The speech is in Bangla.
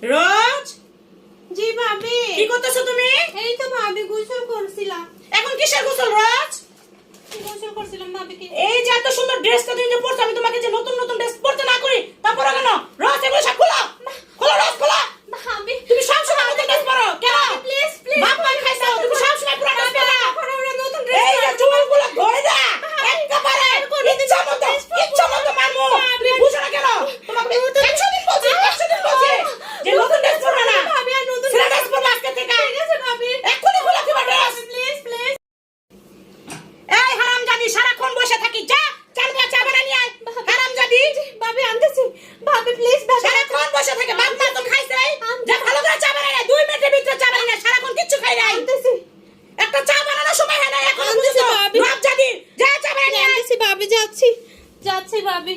রোজ, জি ভাবি। কি করতেছো তুমি? এই তো ভাবি গোসল করছিলাম। এখন কিসের গোসল রোজ? গোসল করছিলাম ভাবি। কি এই যে এত সুন্দর ড্রেসটা তুমি যে পরছো, আমি তোমাকে যে নতুন নতুন ড্রেস পরতে না করি তারপর কেন? রোজ এগুলো সব খোলো, খোলো রোজ খোলো। ভাবি তুমি সব সময় নতুন ড্রেস পরো কেন? প্লিজ প্লিজ বাপ মা খাইছো, তুমি সব সময় পুরো ড্রেস পরো। এখন আমরা নতুন এই যে ড্রেস চুলগুলো ধরে দা একেবারে ইচ্ছা মতো মারমু। তুমি বুঝো না কেন? তোমাকে 100 দিন বলছি যে নতুন ড্রেস পরো না। ভাবি আর নতুন ছেলে ড্রেস পরো আজকে থেকে। ঠিক আছে ভাবি। এক্ষুনি খোলো তোমার ড্রেস। Please please. এই হারামজাদি, সারাক্ষণ বসে থাকি, যা চাল বা চা বানা নিয়ে আয়। হারামজাদি, ভাবি আনতেছি। ভাবি প্লিজ ভাবি। সারাক্ষণ বসে থাকে, বাপ মা তো খাইছেই। যা ভালো করে চা বানাই না, 2 মিনিটের ভিতরে চা বানাই না, সারাক্ষণ কিচ্ছু খাই নাই। আনতেছি। একটা চা বানানোর সময় হয় না এখন আনতেছি বুঝছো? ভাবি। হারামজাদি, যা চা বানাই নিয়ে আয়। আনতেছি ভাবি, যাচ্ছি ভাবি।